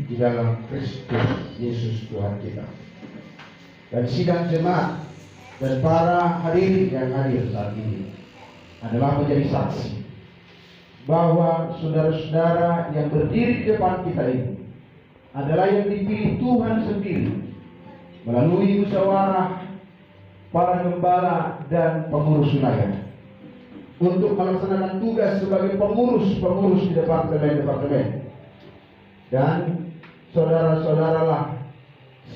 Di dalam Kristus Yesus Tuhan kita, dan sidang jemaat dan para hadirin yang hadir saat ini adalah menjadi saksi bahwa saudara-saudara yang berdiri di depan kita ini adalah yang dipilih Tuhan sendiri melalui musyawarah para gembala dan pengurus wilayah untuk melaksanakan tugas sebagai pengurus di departemen-departemen. Dan saudara-saudaralah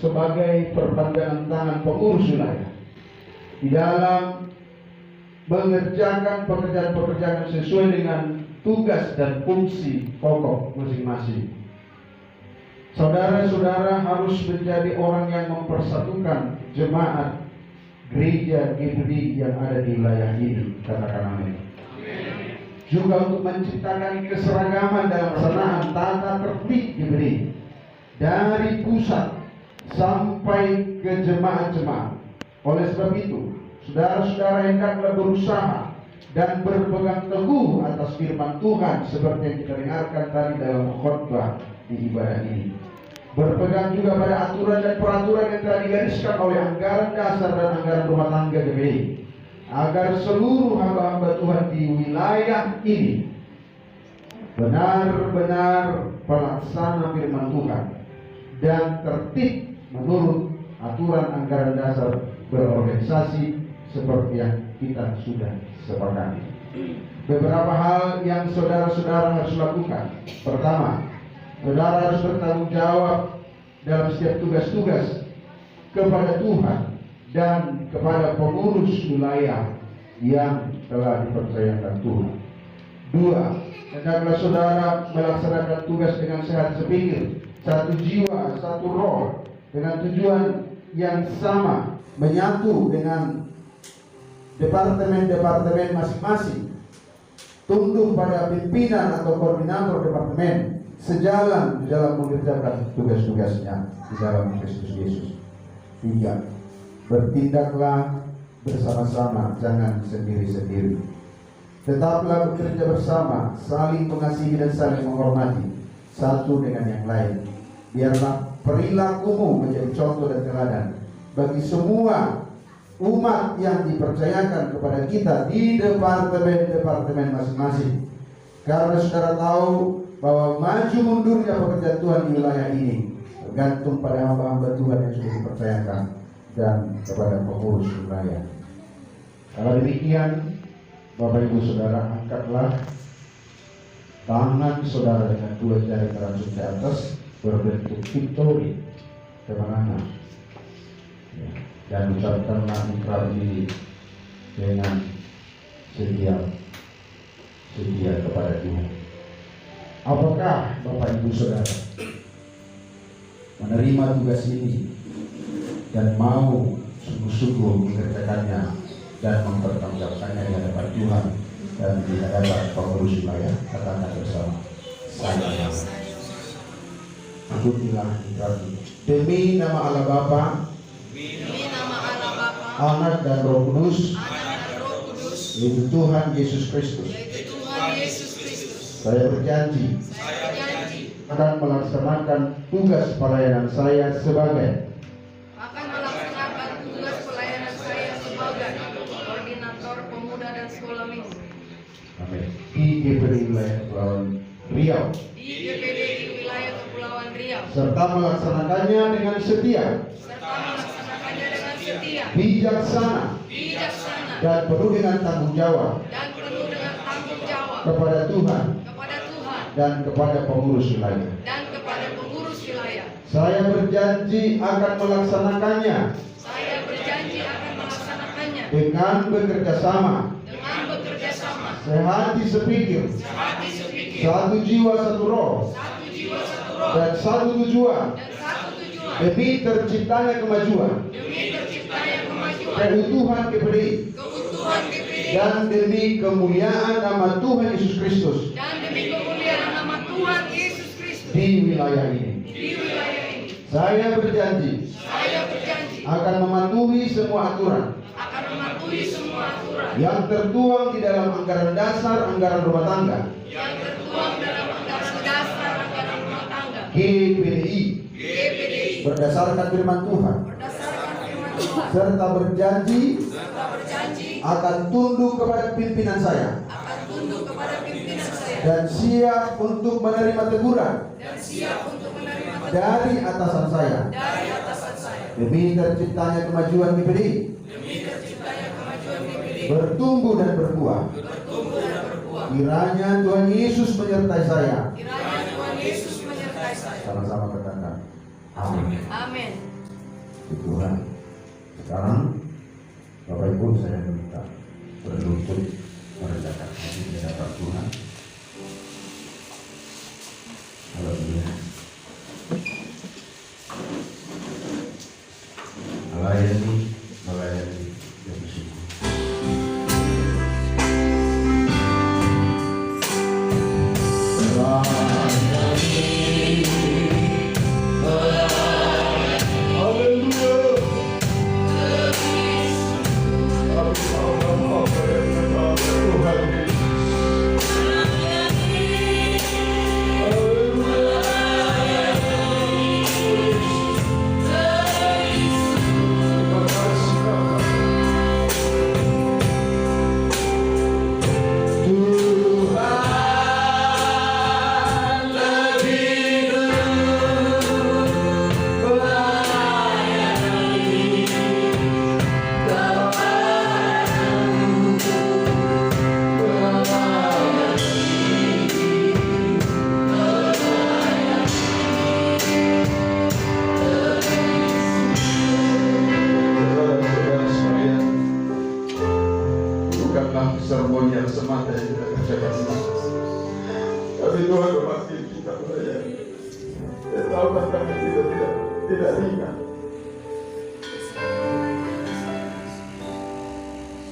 sebagai perpanjangan tangan pengurus wilayah di dalam mengerjakan pekerjaan-pekerjaan sesuai dengan tugas dan fungsi pokok masing-masing. Saudara-saudara harus menjadi orang yang mempersatukan jemaat gereja GPD yang ada di wilayah ini. Katakan amin. Juga untuk menciptakan keseragaman dalam pelaksanaan tata tertib GPD dari pusat sampai ke jemaat-jemaat. Oleh sebab itu, saudara-saudara hendaklah berusaha dan berpegang teguh atas firman Tuhan seperti yang kita dengarkan tadi dalam khotbah di ibadah ini. Berpegang juga pada aturan dan peraturan yang telah digariskan oleh anggaran dasar dan anggaran rumah tangga GPD, agar seluruh hamba-hamba Tuhan di wilayah ini benar-benar pelaksana firman Tuhan dan tertib menurut aturan anggaran dasar berorganisasi seperti yang kita sudah sepakati. Beberapa hal yang saudara-saudara harus lakukan. Pertama, saudara harus bertanggung jawab dalam setiap tugas-tugas kepada Tuhan dan kepada pengurus wilayah yang telah dipercayakan Tuhan. Dua, hendaklah saudara melaksanakan tugas dengan sehat sepikir, satu jiwa, satu roh, dengan tujuan yang sama, menyatu dengan departemen-departemen masing-masing, tunduk pada pimpinan atau koordinator departemen, sejalan di dalam mengerjakan tugas-tugasnya di dalam Kristus Yesus. Tiga, bertindaklah bersama-sama, jangan sendiri-sendiri. Tetaplah bekerja bersama, saling mengasihi dan saling menghormati satu dengan yang lain. Biarlah perilakumu menjadi contoh dan teladan bagi semua umat yang dipercayakan kepada kita di departemen-departemen masing-masing. Karena saudara tahu bahwa maju mundurnya pekerjaan Tuhan di wilayah ini tergantung pada hamba-hamba Tuhan yang sudah dipercayakan dan kepada pengurus wilayah. Kalau demikian, Bapak Ibu Saudara, angkatlah tangan saudara dengan dua jari teracung ke atas berbentuk victory, kemenangan, dan ucapkanlah ikrar diri dengan setia kepada Tuhan. Apakah Bapak Ibu Saudara menerima tugas ini dan mau sungguh-sungguh mengerjakannya dan mempertanggungjawabkannya di hadapan Tuhan dan di hadapan pengurus wilayah? Katakan bersama, saya. Ikutilah ikrar ini. Demi nama Allah Bapa, Anak dan Roh Kudus, yaitu Tuhan Yesus Kristus. Saya berjanji akan melaksanakan tugas pelayanan saya sebagai koordinator pemuda dan sekolah minggu. Amin. Di GPD wilayah Kepulauan Riau. Serta melaksanakannya dengan setia setia, bijaksana, dan penuh dengan tanggung jawab kepada Tuhan dan kepada pengurus wilayah. Saya berjanji akan melaksanakannya dengan bekerja sama, sehati sepikir, satu jiwa satu roh, dan satu tujuan, demi terciptanya kemajuan, keutuhan GPDI, dan demi kemuliaan nama Tuhan Yesus Kristus di wilayah ini. Saya berjanji akan mematuhi semua aturan yang tertuang di dalam anggaran dasar anggaran rumah tangga GPDI berdasarkan firman Tuhan, serta berjanji akan tunduk kepada pimpinan saya dan siap untuk menerima teguran dari atasan saya demi terciptanya kemajuan GPDI bertumbuh dan berbuah. Kiranya Tuhan Yesus menyertai saya. Sama-sama katakan amin. Amin. Tuhan, sekarang Bapak Ibu saya minta berlutut merendahkan hati di hadapan Tuhan. Haleluya. Melayani yang bersungguh. Sermon yang semata yang kita kerjakan ini, tapi Tuhan memakai kita melayani. Dia tahu tantangan kita tidak ringan.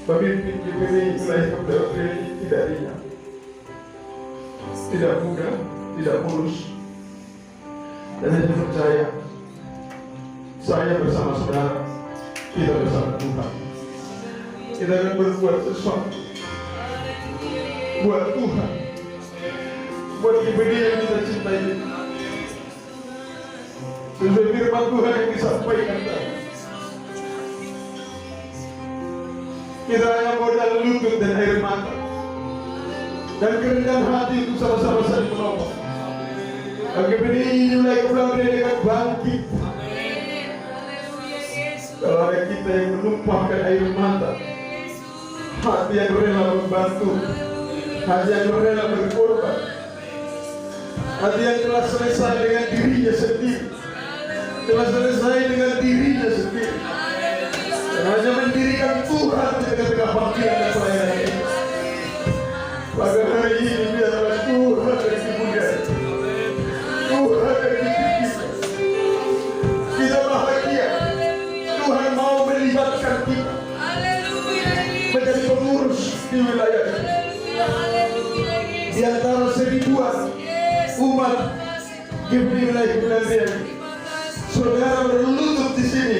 Pemimpin GPDI wilayah Kabupaten ini tidak ringan, tidak mudah, tidak mulus. Dan saya percaya, saya bersama saudara, kita bersama Tuhan, kita akan berbuat sesuatu buat Tuhan, buat GPDI yang kita cintai. Sesuai firman Tuhan yang disampaikan tadi, kita hanya modal lutut dan air mata dan kerendahan hati untuk sama-sama saling menolong. Dan GPDI mulai kembali dengan bangkit. Kalau ada kita yang menumpahkan air mata, hati yang rela membantu, hati yang rela berkorban, hati yang telah selesai dengan dirinya sendiri, telah selesai dengan dirinya sendiri, dan hanya mendirikan Tuhan di tengah-tengah panggilan dan pelayanan ini. Pada hari ini biarlah Tuhan yang dimuliakan, Tuhan yang ditinggikan. Kita bahagia Tuhan mau melibatkan kita menjadi pengurus di wilayah ini. Di antara seribuan umat GPDI wilayah Kepulauan, saudara berlutut di sini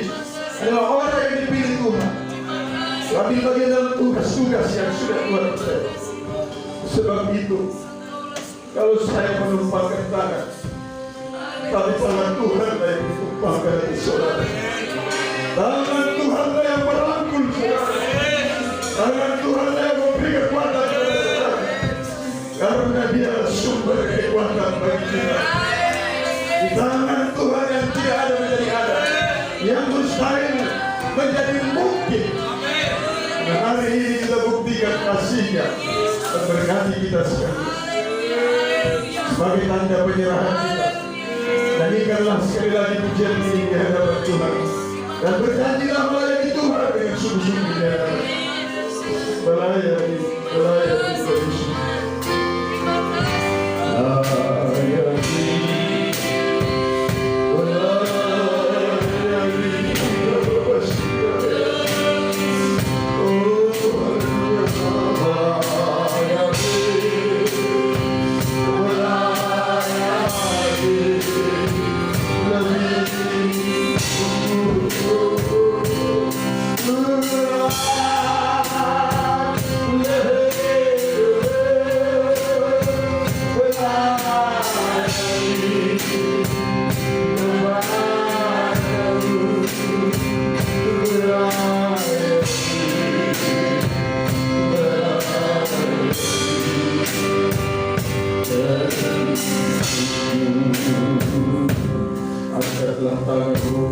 adalah orang yang dipilih Tuhan, ambil bagian dalam tugas-tugas yang sudah Tuhan berikan. Sebab itu, kalau saya menumpahkan tangan, tapi tangan Tuhan yang ditumpahkan di saudara. Tangan Tuhan yang merangkul saudara. Tangan Tuhan yang memberi kekuatan kepada saudara. Karena Dia sumber kekuatan bagi kita. Di tangan Tuhan yang tidak ada menjadi ada, yang mustahil menjadi mungkin. Dan hari ini kita buktikan kasih-Nya dan berkati kita sekali. Sebagai tanda penyerahan kita, nyanyikanlah sekali lagi pujian ini di hadapan Tuhan, dan berjanjilah melayani Tuhan dengan sungguh-sungguh di hadapan. Melayani Yesus. Angkatlah tanganmu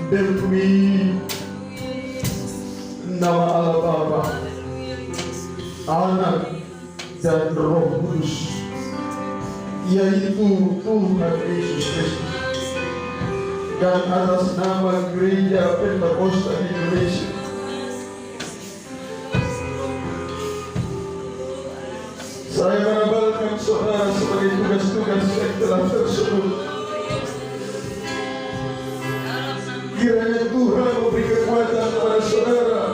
demi nama Allah Bapa, Anak, dan Roh Kudus, yaitu Tuhan Yesus Kristus, dan atas nama Gereja Pentakosta Indonesia, saya menambahkan saudara sebagai tugas-tugas yang telah tersebut. Kiranya Tuhan memberi kekuatan kepada saudara,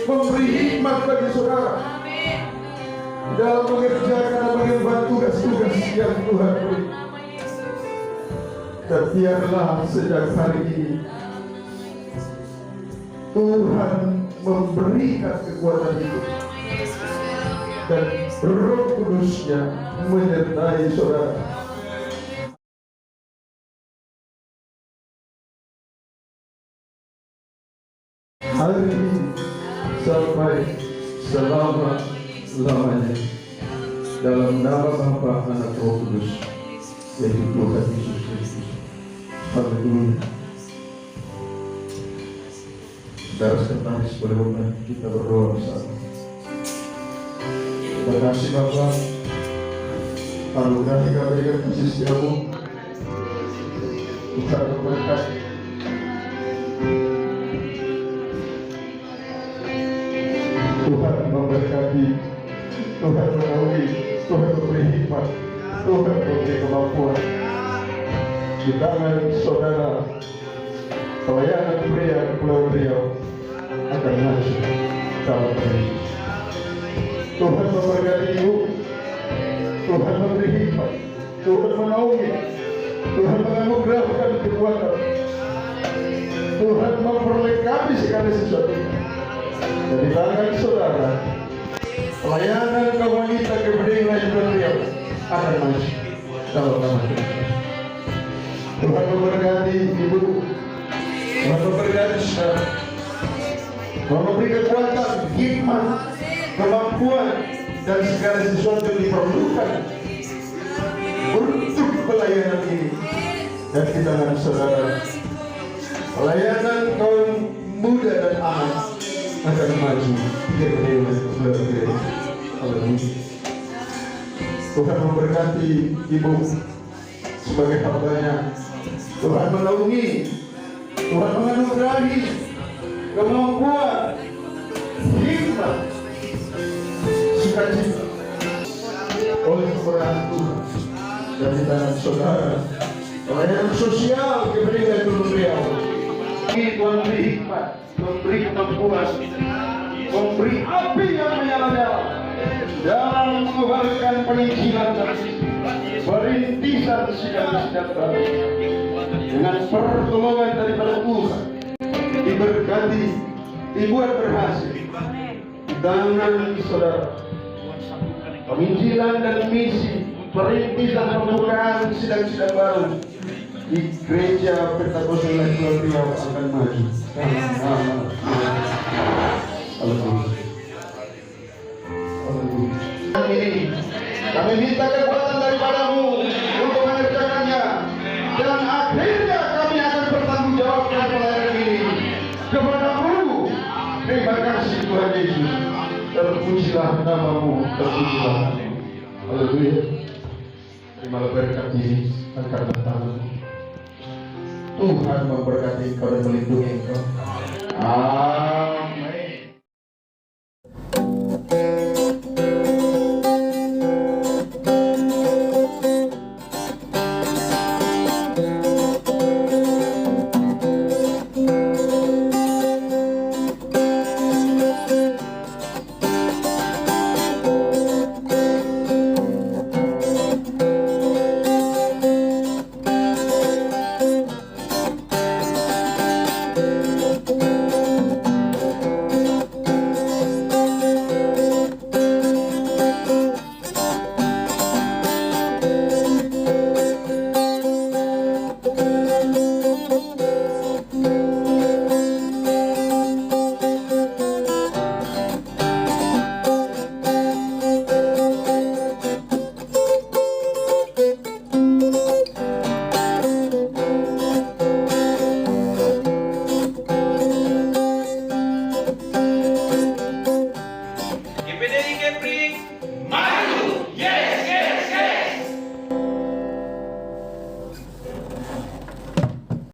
memberi hikmat bagi saudara dalam mengerjakan dan mengemban tugas-tugas yang Tuhan beri. Dan biarlah sejak hari ini Tuhan memberikan kekuatan itu, dan Roh Kudus-Nya menyertai saudara. Hari ini sampai selama-lamanya, dalam nama Bapa, Anak, Roh Kudus, yaitu Tuhan Yesus Kristus. Haleluya. Saudara sekretaris, boleh kita berdoa bersama. Terima kasih Bapa, anugerah yang kami berikan kasih setiamu. Tuhan memberkati. Tuhan memberkati, Tuhan menaungi, Tuhan memberi hikmat, Tuhan memberi kemampuan. Di tangan saudara, pelayanan pria di Pulau Riau akan maju dalam Yesus. Tuhan memberkati ibu, Tuhan memberi hikmat, Tuhan menaungi, Tuhan menganugerahkan kekuatan, Tuhan memperlengkapi segala sesuatunya. Dari tangan saudara, pelayanan kaum wanita Gebedengan Pulau Riau akan maju dalam nama Yesus. Tuhan memberkati ibu, Tuhan memberkati saudara, Tuhan memberi kekuatan, hikmat, kemampuan, dan segala sesuatu yang diperlukan untuk pelayanan ini. Dan di tangan saudara, pelayanan kaum muda dan anak akan maju. Tuhan memberkati ibu sebagai hamba-Nya. Tuhan menaungi, Tuhan menganugerahi kemampuan, hikmat, sukacita oleh keberkahan Tuhan. Dan di tangan saudara, pelayanan sosial Gebedengan Pulau Riau. Tuhan memberi hikmat, memberi kemampuan, memberi api yang menyala-nyala dalam mengubarkan penginjilan dan perintisan segala dengan pertolongan daripada Tuhan. Diberkati, dibuat berhasil di tangan saudara. Penginjilan dan misi, perintisan pembukaan sidang-sidang baru di Gereja Pentakosta Pulau Riau akan maju. Ini kami minta kekuatan daripadamu untuk mengerjakannya, dan akhirnya kami akan bertemu terpujilah namamu, terpujilah. Haleluya. Terimalah berkat ini, angkat tanganmu. Tuhan memberkati engkau dan melindungi engkau. Amin. GPDI Kepri